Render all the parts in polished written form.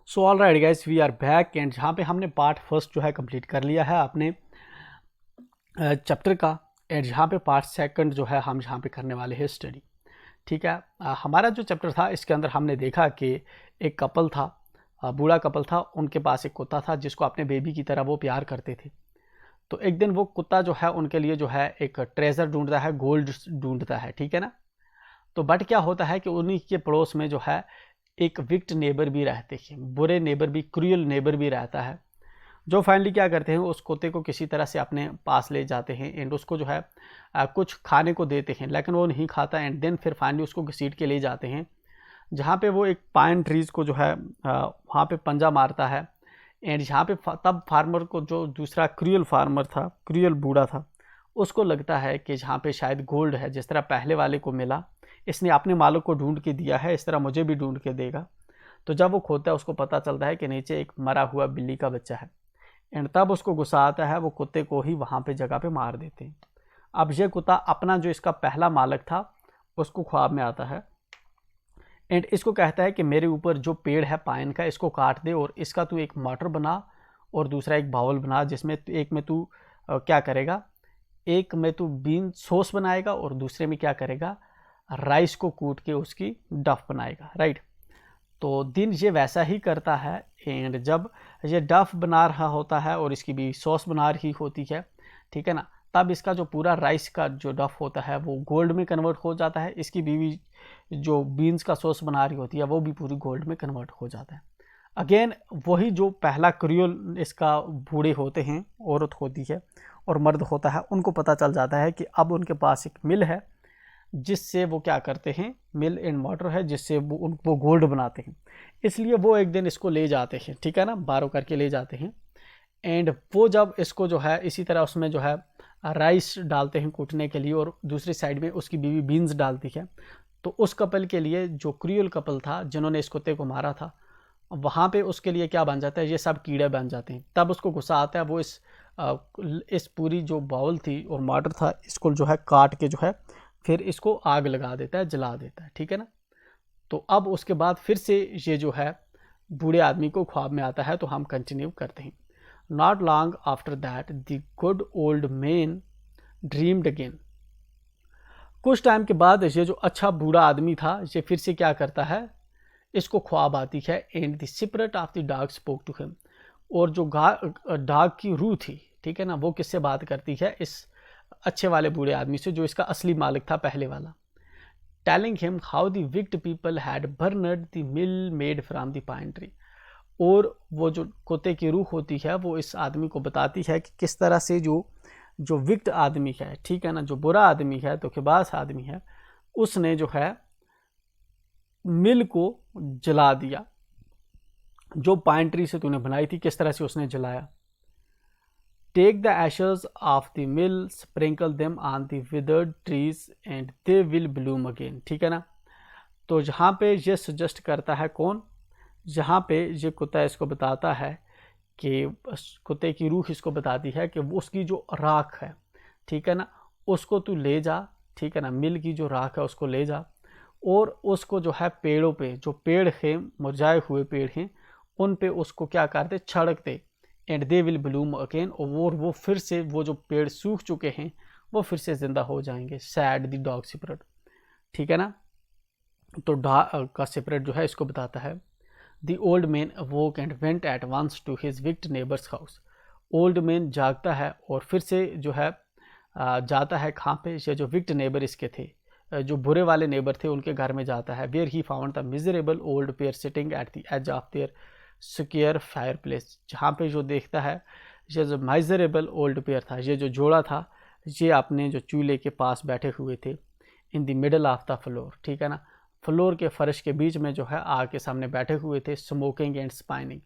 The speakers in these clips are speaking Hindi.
So all right guys, we are back and जहाँ पे हमने पार्ट फर्स्ट जो है कंप्लीट कर लिया है अपने चैप्टर का। एंड जहाँ पे पार्ट सेकंड जो है हम जहाँ पे करने वाले हैं स्टडी। ठीक है। हमारा जो चैप्टर था इसके अंदर हमने देखा कि एक कपल था, बूढ़ा कपल था, उनके पास एक कुत्ता था जिसको अपने बेबी की तरह वो प्यार करते थे। तो एक दिन वो कुत्ता जो है उनके लिए जो है एक ट्रेजर ढूंढता है, गोल्ड ढूंढता है, ठीक है ना। तो बट क्या होता है कि उन्हीं के पड़ोस में जो है एक विक्ट नेबर भी रहते हैं, बुरे नेबर भी, क्रूअल नेबर भी रहता है, जो फाइनली क्या करते हैं उस कुत्ते को किसी तरह से अपने पास ले जाते हैं एंड उसको जो है कुछ खाने को देते हैं, लेकिन वो नहीं खाता। एंड देन फिर फाइनली उसको घसीट के ले जाते हैं जहाँ पे वो एक पाइन ट्रीज़ को जो है वहाँ पे पंजा मारता है। एंड जहाँ पे तब फार्मर को, जो दूसरा क्रूअल फार्मर था, क्रूअल बूढ़ा था, उसको लगता है कि जहाँ पे शायद गोल्ड है, जिस तरह पहले वाले को मिला, इसने अपने मालिक को ढूंढ के दिया है, इस तरह मुझे भी ढूंढ के देगा। तो जब वो खोदता है उसको पता चलता है कि नीचे एक मरा हुआ बिल्ली का बच्चा है। एंड तब उसको गुस्सा आता है, वो कुत्ते को ही वहाँ पे जगह पे मार देते हैं। अब ये कुत्ता अपना जो इसका पहला मालिक था उसको ख्वाब में आता है एंड इसको कहता है कि मेरे ऊपर जो पेड़ है पाइन का, इसको काट दे और इसका तू एक मटर बना और दूसरा एक बाउल बना, जिसमें एक में तू क्या करेगा, एक में तू बीन सॉस बनाएगा और दूसरे में क्या करेगा, राइस को कूट के उसकी डफ बनाएगा, राइट। तो दिन ये वैसा ही करता है एंड जब ये डफ बना रहा होता है और इसकी भी सॉस बना रही होती है, ठीक है ना, तब इसका जो पूरा राइस का जो डफ होता है वो गोल्ड में कन्वर्ट हो जाता है, इसकी बीवी जो बीन्स का सॉस बना रही होती है वो भी पूरी गोल्ड में कन्वर्ट हो जाता है। अगेन वही जो पहला क्रियोल इसका बूढ़े होते हैं, औरत होती है और मर्द होता है, उनको पता चल जाता है कि अब उनके पास एक मिल है जिससे वो क्या करते हैं, मिल एंड मोटर है जिससे वो गोल्ड बनाते हैं। इसलिए वो एक दिन इसको ले जाते हैं, ठीक है ना, बारो करके ले जाते हैं। एंड वो जब इसको जो है इसी तरह उसमें जो है राइस डालते हैं कूटने के लिए और दूसरी साइड में उसकी बीवी बीन्स डालती है। तो उस कपल के लिए, जो क्रूअल कपल था जिन्होंने इस कुत्ते को मारा था, वहाँ पे उसके लिए क्या बन जाता है, ये सब कीड़े बन जाते हैं। तब उसको गुस्सा आता है, वो इस पूरी जो बाउल थी और मटर था इसको जो है काट के जो है फिर इसको आग लगा देता है, जला देता है, ठीक है ना। तो अब उसके बाद फिर से ये जो है बूढ़े आदमी को ख्वाब में आता है। तो हम कंटिन्यू करते हैं। Not long after that the good old man dreamed again. कुछ टाइम के बाद ये जो अच्छा बूढ़ा आदमी था ये फिर से क्या करता है, इसको ख्वाब आती है। And the spirit of the dog spoke to him. और जो डॉग की रूह थी, ठीक है ना, वो किससे बात करती है, इस अच्छे वाले बूढ़े आदमी से जो इसका असली मालिक था पहले वाला। Telling him how the wicked people had burned the mill made from the pine tree. और वो जो कुत्ते की रूह होती है वो इस आदमी को बताती है कि किस तरह से जो जो विक्ड आदमी है, ठीक है ना, जो बुरा आदमी है, धोखेबाज आदमी है, उसने जो है मिल को जला दिया, जो पाइन ट्री से तूने बनाई थी, किस तरह से उसने जलाया। Take the ashes of the mill, sprinkle them on the withered trees and they will bloom again, ठीक है ना। तो जहाँ पे ये सजेस्ट करता है कौन, जहाँ पे ये कुत्ता इसको बताता है कि कुत्ते की रूह इसको बताती है कि उसकी जो राख है, ठीक है ना, उसको तू ले जा, ठीक है ना, मिल की जो राख है उसको ले जा और उसको जो है पेड़ों पे, जो पेड़ हैं, मुरझाए हुए पेड़ हैं, उन पे उसको क्या करते, छड़कते। And they will bloom again. और वो फिर से, वो जो पेड़ सूख चुके हैं वो फिर से जिंदा हो जाएंगे। सैड द डॉग स्पिरिट, ठीक है ना। तो डॉग का स्पिरिट जो है इसको बताता है। The old man awoke and went at once to his wicked neighbour's house. Old man जागता है और फिर से जो है जाता है कहाँ पे, ये जो विक्ड नेबर इसके थे, जो बुरे वाले नेबर थे, उनके घर में जाता है। Where he found the miserable old pair sitting at the edge of their secure fireplace. जहाँ पे जो देखता है, ये जो माइजरेबल ओल्ड पेयर था, ये जो जोड़ा था, ये अपने जो चूल्हे के पास बैठे हुए थे, in the middle of the floor, ठीक है ना, फ्लोर के फर्श के बीच में जो है आग के सामने बैठे हुए थे। स्मोकिंग एंड स्पाइनिंग,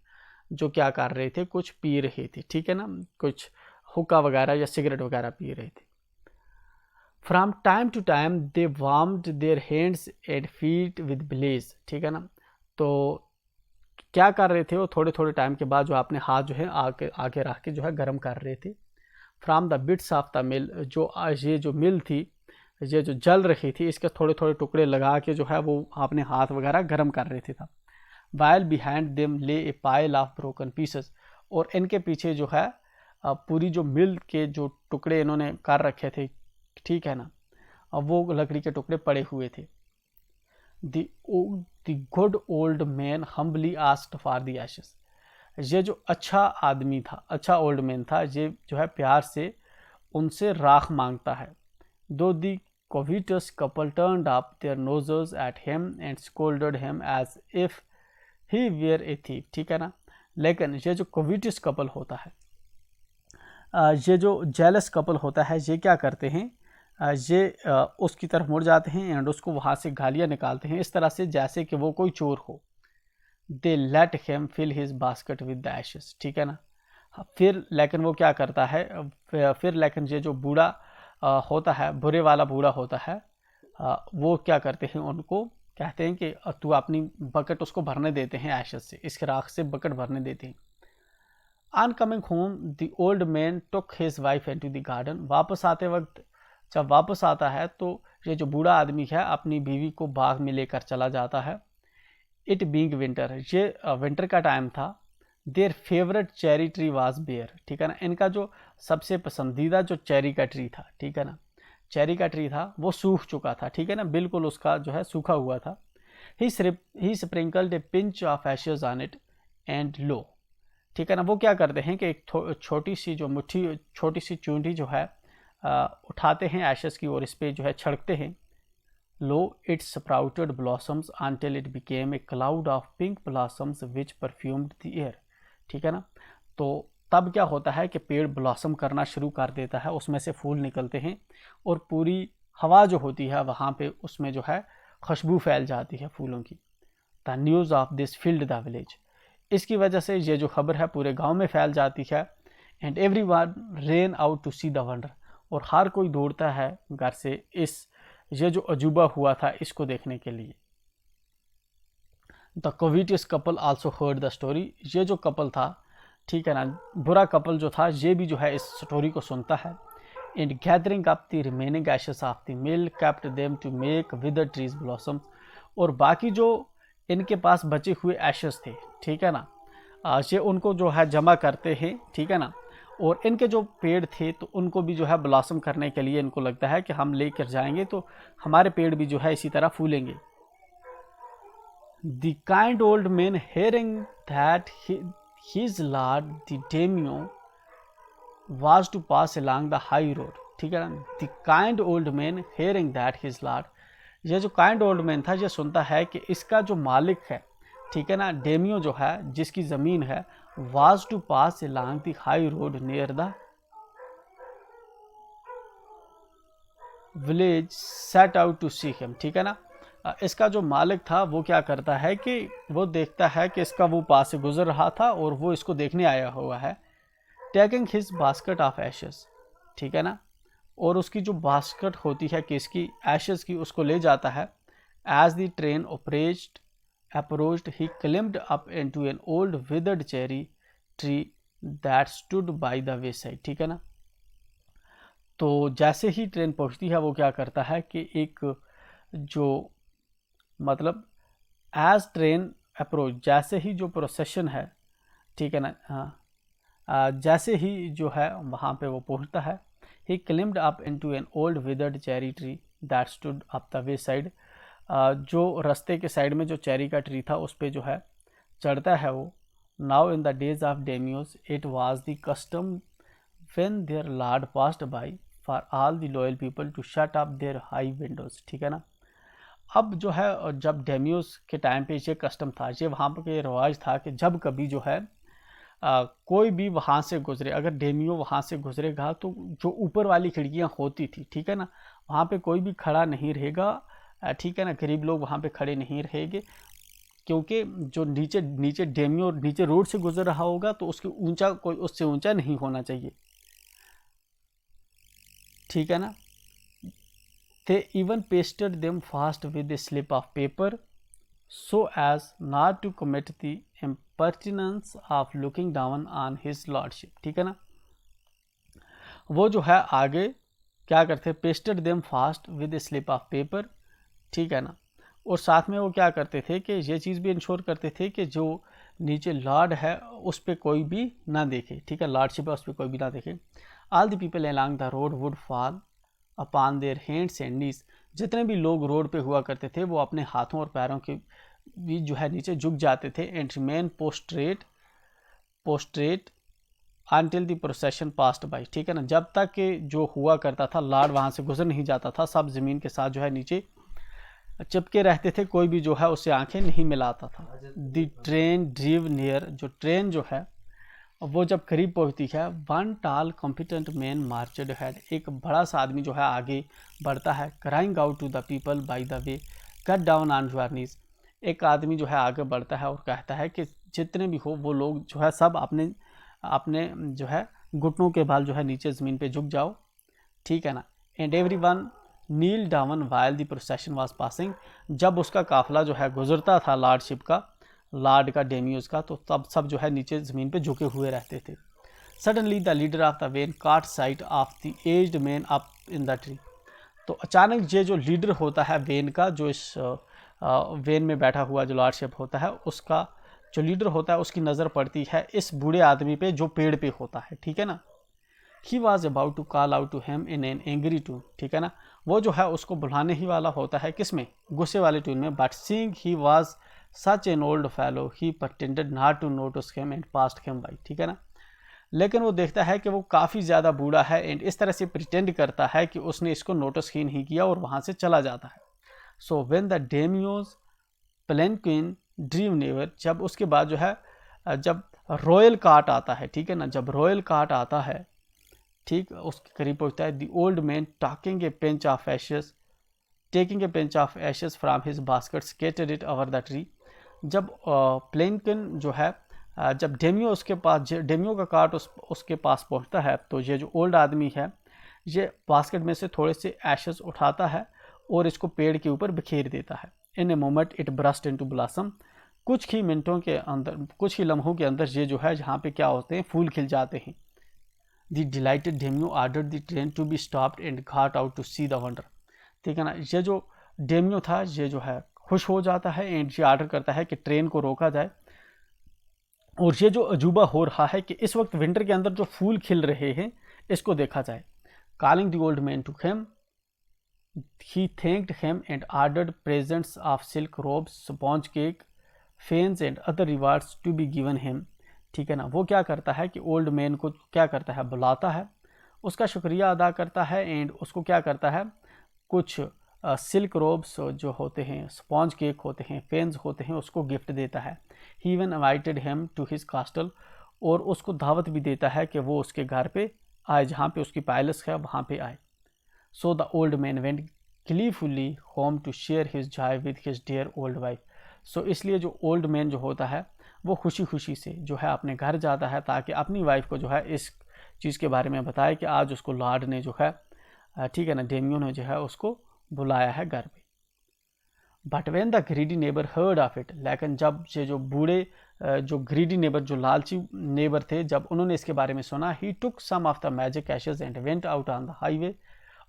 जो क्या कर रहे थे, कुछ पी रहे थे, ठीक है ना, कुछ हुक्का वगैरह या सिगरेट वगैरह पी रहे थे। From time to time they warmed their hands and feet with blaze, ठीक है ना। तो क्या कर रहे थे वो, थोड़े थोड़े टाइम के बाद जो अपने हाथ जो है आगे आगे रख के जो है गर्म कर रहे थे। From the bits of the मिल, जो ये जो मिल थी, ये जो जल रही थी, इसके थोड़े थोड़े टुकड़े लगा के जो है वो अपने हाथ वगैरह गर्म कर रहे थे। था while behind them lay a pile of broken pieces, और इनके पीछे जो है पूरी जो मिल के जो टुकड़े इन्होंने कर रखे थे, ठीक है ना, अब वो लकड़ी के टुकड़े पड़े हुए थे। The good old man humbly asked for the ashes. ये जो अच्छा आदमी था, अच्छा ओल्ड मैन था, ये जो है प्यार से उनसे राख मांगता है। Though the covetous couple turned up their noses at him and scolded him as if he were a thief, ठीक है ना। लेकिन ये जो covetous couple होता है, ये जो jealous couple होता है, ये क्या करते हैं, ये उसकी तरफ मुड़ जाते हैं एंड उसको वहाँ से गालियाँ निकालते हैं इस तरह से जैसे कि वो कोई चोर हो। They let him fill his basket with the ashes, ठीक है ना। फिर लेकिन वो क्या करता है, फिर लेकिन ये जो बूढ़ा होता है, बुरे वाला बूढ़ा होता है, वो क्या करते हैं, उनको कहते हैं कि तू अपनी बकेट उसको भरने देते हैं, एशेस से, इसके राख से बकेट भरने देते हैं। On coming home the old man took his wife into the garden. वापस आते वक्त, जब वापस आता है तो ये जो बूढ़ा आदमी है अपनी बीवी को बाग में लेकर चला जाता है। इट बीइंग विंटर, ये विंटर का टाइम था। Their favourite cherry tree was bare, ठीक है ना। इनका जो सबसे पसंदीदा जो चेरी का ट्री था, ठीक है ना, चेरी का ट्री था, वो सूख चुका था, ठीक है ना, बिल्कुल उसका जो है सूखा हुआ था। He sprinkled a pinch of ashes on it and lo, ठीक है ना। वो क्या करते हैं कि एक छोटी सी जो मुट्ठी, छोटी सी चूंटी जो है उठाते हैं एशेस की और इस पर जो है छिड़कते हैं। Lo it sprouted blossoms until it became a cloud of pink blossoms which perfumed the air, ठीक है ना। तो तब क्या होता है कि पेड़ ब्लॉसम करना शुरू कर देता है, उसमें से फूल निकलते हैं और पूरी हवा जो होती है वहाँ पे उसमें जो है खुशबू फैल जाती है फूलों की। The news of this field the village, इसकी वजह से ये जो खबर है पूरे गांव में फैल जाती है। And everyone ran out to see the wonder, और हर कोई दौड़ता है घर से ये जो अजूबा हुआ था इसको देखने के लिए। The covetous couple also heard the story, ये जो कपल था, ठीक है ना, बुरा कपल जो था, ये भी जो है इस स्टोरी को सुनता है। And gathering up the remaining ashes of the mill kept them to make withered trees blossoms, और बाकी जो इनके पास बचे हुए एशेस थे, ठीक है ना, ये उनको जो है जमा करते हैं, ठीक है ना। और इनके जो पेड़ थे तो उनको भी जो है ब्लॉसम करने के लिए इनको लगता है कि हम लेकर जाएंगे तो हमारे पेड़ भी जो है इसी तरह फूलेंगे। The kind old man hearing that his lord the daimyo was to pass along the high road, ठीक है ना। The kind old man hearing that his lord, यह जो काइंड ओल्ड मैन था ये सुनता है कि इसका जो मालिक है, ठीक है ना, डेमियो जो है जिसकी ज़मीन है, was to pass along the high road near the village set out to see him, ठीक है ना। इसका जो मालिक था वो क्या करता है कि वो देखता है कि इसका वो पास से गुजर रहा था और वो इसको देखने आया हुआ है। Taking his basket of ashes, ठीक है ना, और उसकी जो बास्केट होती है किसकी, एशेस की, उसको ले जाता है। As the train approached he climbed up into an old withered cherry tree that stood by the wayside, ठीक है ना। तो जैसे ही ट्रेन पहुंचती है वो क्या करता है कि एक जो मतलब एज ट्रेन अप्रोच, जैसे ही जो प्रोसेशन है, ठीक है ना, हाँ, जैसे ही जो है वहाँ पे वो पहुंचता है। he climbed up into an old withered cherry tree that stood up the wayside, जो रास्ते के साइड में जो चेरी का ट्री था उस पर जो है चढ़ता है वो। Now in the days of daimyos it was the custom when their lord passed by for all the loyal people to shut up their high windows, ठीक है ना। अब जो है जब डेमियोस के टाइम पे ये कस्टम था, ये वहाँ पे रिवाज था कि जब कभी जो है कोई भी वहाँ से गुजरे, अगर डेमियो वहाँ से गुजरेगा तो जो ऊपर वाली खिड़कियाँ होती थी, ठीक है ना, वहाँ पे कोई भी खड़ा नहीं रहेगा, ठीक है ना, गरीब लोग वहाँ पे खड़े नहीं रहेंगे, क्योंकि जो नीचे डेमियो नीचे रोड से गुजर रहा होगा तो उसके ऊंचा कोई उससे ऊंचा नहीं होना चाहिए, ठीक है ना। They even pasted them fast with a slip of paper so as not to commit the impertinence of looking down on his lordship, ठीक है ना। वो जो है आगे क्या करते, pasted them fast with a slip of paper, ठीक है ना, और साथ में वो क्या करते थे कि ये चीज़ भी इंश्योर करते थे कि जो नीचे लॉर्ड है उस पर कोई भी ना देखे, ठीक है, लॉर्डशिप है उस पर कोई भी ना देखे। All the people along the road would fall upon their hands and knees, जितने भी लोग रोड पे हुआ करते थे वो अपने हाथों और पैरों के भी जो है नीचे झुक जाते थे। And remain prostrate until the procession passed by, ठीक है ना, जब तक कि जो हुआ करता था लॉर्ड वहाँ से गुजर नहीं जाता था, सब ज़मीन के साथ जो है नीचे चिपके रहते थे, कोई भी जो है उससे आंखें नहीं मिलाता था। द ट्रेन ड्रीव नियर, जो ट्रेन जो है वो जब करीब पहुंचती है, वन टाल कॉम्पिटेंट मैन मार्चड हेड, एक बड़ा सा आदमी जो है आगे बढ़ता है, crying out to the people by the way cut down on your knees, एक आदमी जो है आगे बढ़ता है और कहता है कि जितने भी हो वो लोग जो है सब अपने अपने जो है घुटनों के बाल जो है नीचे ज़मीन पे झुक जाओ, ठीक है ना। And every one kneel down while the procession was passing, जब उसका काफिला जो है गुजरता था लॉर्डशिप का, लॉर्ड का, डेमियोज का, तो तब सब जो है नीचे ज़मीन पे झुके हुए रहते थे। Suddenly the leader of the van caught sight of the aged man up in the tree, तो अचानक ये जो लीडर होता है वेन का, जो इस वेन में बैठा हुआ जो लॉर्डशिप होता है उसका जो लीडर होता है उसकी नज़र पड़ती है इस बूढ़े आदमी पे जो पेड़ पे होता है, ठीक है ना। He was about to call out to him in an angry tone, ठीक है ना, वो जो है उसको बुलाने ही वाला होता है, किस में, गुस्से वाले ट्यून में। But seeing he was such an old fellow he pretended not to notice him and passed him by, ठीक है ना, लेकिन वो देखता है कि वो काफ़ी ज़्यादा बूढ़ा है एंड इस तरह से प्रिटेंड करता है कि उसने इसको नोटिस ही नहीं किया और वहाँ से चला जाता है। So when the daimyo's palanquin drew near, जब उसके बाद जो है जब रॉयल कार्ट आता है, ठीक है ना, जब रॉयल कार्ट आता है, ठीक, उसके करीब पहुंचता है, the old man talking A pinch of ashes taking a pinch of ashes from his basket scattered it over the tree, जब प्लेनकिन जो है जब डेमियो उसके पास, डेमियो का कार्ट उसके पास पहुंचता है, तो ये जो ओल्ड आदमी है ये बास्केट में से थोड़े से एशेस उठाता है और इसको पेड़ के ऊपर बिखेर देता है। In a moment it burst into blossom, कुछ ही मिनटों के अंदर, कुछ ही लम्हों के अंदर ये जो है यहाँ पे क्या होते हैं, फूल खिल जाते हैं। The delighted daimyo ordered the train to be stopped and got out to see the wonder, ठीक है ना, ये जो डेमियो था ये जो है खुश हो जाता है एंड ये ऑर्डर करता है कि ट्रेन को रोका जाए और ये जो अजूबा हो रहा है कि इस वक्त विंटर के अंदर जो फूल खिल रहे हैं इसको देखा जाए। Calling the old man to him he thanked him and ordered presents of silk robes, sponge cake, fans and other rewards to be given him, ठीक है ना, वो क्या करता है कि ओल्ड मैन को क्या करता है, बुलाता है, उसका शुक्रिया अदा करता है एंड उसको क्या करता है, कुछ सिल्क रोब्स जो होते हैं, स्पॉन्ज केक होते हैं, फैंस होते हैं, उसको गिफ्ट देता है। He even invited him to his castle, और उसको दावत भी देता है कि वो उसके घर पे आए, जहाँ पे उसकी पैलेस है वहाँ पे आए। So the old man went gleefully home to share his joy with his dear old wife. So इसलिए जो old man जो होता है वो खुशी खुशी से जो है अपने घर जाता है ताकि अपनी वाइफ को जो है इस चीज़ के बारे में बताए कि आज उसको लॉर्ड ने जो है, ठीक है ना, डेमियो ने जो है उसको बुलाया है घर पे। But when the greedy neighbour heard of it, लेकिन जब ये जो बूढ़े जो ग्रीडी नेबर, जो लालची नेबर थे, जब उन्होंने इसके बारे में सुना, he took some of the magic ashes and went out on the highway,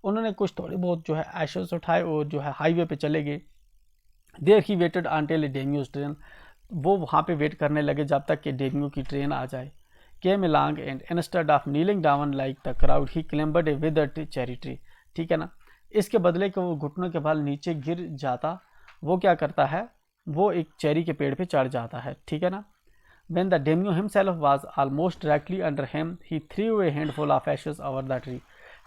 उन्होंने कुछ थोड़े बहुत जो है एशेस उठाए और जो है हाईवे पे चले गए। There he waited until daimyo's train, वो वहाँ पे वेट करने लगे जब तक कि डेमियो की ट्रेन आ जाए। Came along and instead of kneeling down like the crowd he climbed A withered cherry tree, ठीक है ना, इसके बदले कि वो घुटनों के बल नीचे गिर जाता, वो क्या करता है, वो एक चेरी के पेड़ पे चढ़ जाता है, ठीक है ना। When the Daimyo himself was almost directly under him, he threw a handful of ashes over the tree,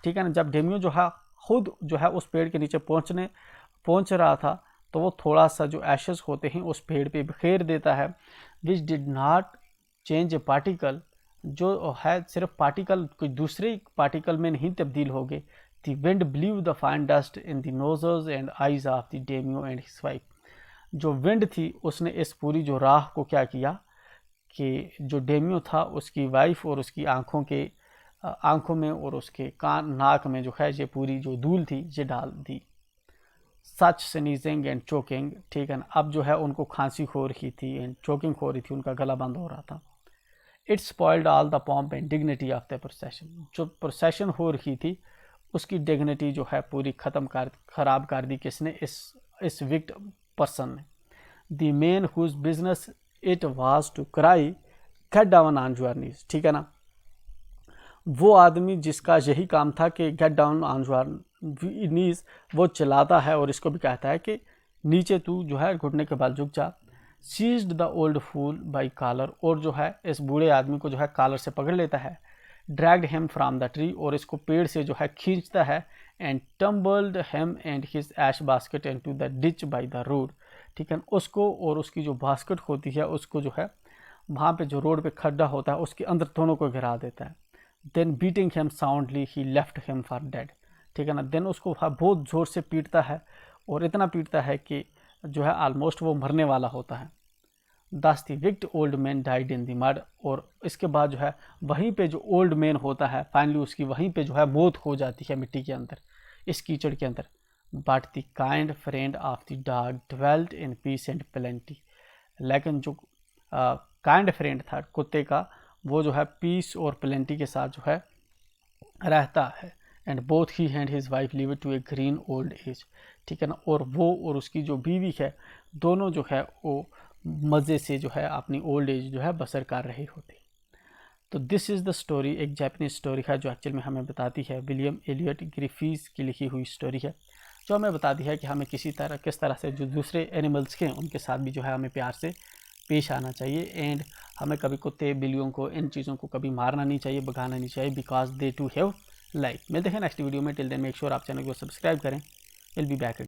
ठीक है ना, जब डेमियो जो है खुद जो है उस पेड़ के नीचे पहुंच रहा था, तो वो थोड़ा सा जो एशेस होते हैं उस पेड़ पे बिखेर देता है। Which did not change A particle, जो है सिर्फ पार्टिकल कोई दूसरे पार्टिकल में नहीं तब्दील हो गए। The wind blew the fine dust in the noses and eyes of the daimyo and his wife, जो विंड थी उसने इस पूरी जो राह को क्या किया कि जो डेमियो था उसकी वाइफ और उसकी आंखों में और उसके कान नाक में जो है ये पूरी जो धूल थी ये डाल दी। सच स्नीजिंग एंड चोकिंग, ठीक है ना, अब जो है उनको खांसी हो रही थी एंड चोकिंग हो रही थी, उनका गला बंद हो रहा था। It spoiled all the pomp and dignity of the procession, जो प्रोसेशन हो रही थी उसकी डिग्निटी जो है पूरी खराब कर दी किसने, इस पर्सन ने। The man whose business it was to cry get down on your knees, ठीक है ना। वो आदमी जिसका यही काम था कि गेट डाउन ऑन योर नीज, वो चिल्लाता है और इसको भी कहता है कि नीचे तू जो है घुटने के बल झुक जा। Seized the old fool by collar, और जो है इस बूढ़े आदमी को जो है कॉलर से पकड़ लेता है। Dragged him from the tree, और इसको पेड़ से जो है खींचता है। And tumbled him and his ash basket into the ditch by the road, ठीक है। उसको और उसकी जो बास्केट होती है उसको जो है वहाँ पे जो रोड पे खड्डा होता है उसके अंदर दोनों को गिरा देता है। Then beating him soundly he left him for dead, ठीक है ना। देन उसको बहुत ज़ोर से पीटता है और इतना पीटता है कि जो है ऑलमोस्ट वो मरने वाला होता है। दस the wicked old man died in the mud, और इसके बाद जो है वहीं पे जो ओल्ड मैन होता है फाइनली उसकी वहीं पे जो है मौत हो जाती है मिट्टी के अंदर, इस कीचड़ के अंदर। But the kind friend of the dog dwelt in peace and plenty, लेकिन जो काइंड फ्रेंड था कुत्ते का, वो जो है पीस और प्लेंटी के साथ जो है रहता है। And both he and his wife live to a green old age, ठीक है ना। और वो और उसकी जो बीवी है दोनों जो है वो मज़े से जो है अपनी ओल्ड एज जो है बसर कर रहे होते। तो दिस इज़ द स्टोरी, एक जापानीज स्टोरी है जो एक्चुअल में हमें बताती है विलियम एलियट ग्रिफिथ की लिखी हुई स्टोरी है, जो हमें बताती है कि हमें किस तरह से जो दूसरे एनिमल्स के हैं उनके साथ भी जो है हमें प्यार से पेश आना चाहिए। एंड हमें कभी कुत्ते बिल्लियों को इन चीज़ों को कभी मारना नहीं चाहिए, भगाना नहीं चाहिए, because they to have life. मिलते हैं नेक्स्ट वीडियो में। टिल देन मेक श्योर आप चैनल को सब्सक्राइब करें। Will be back.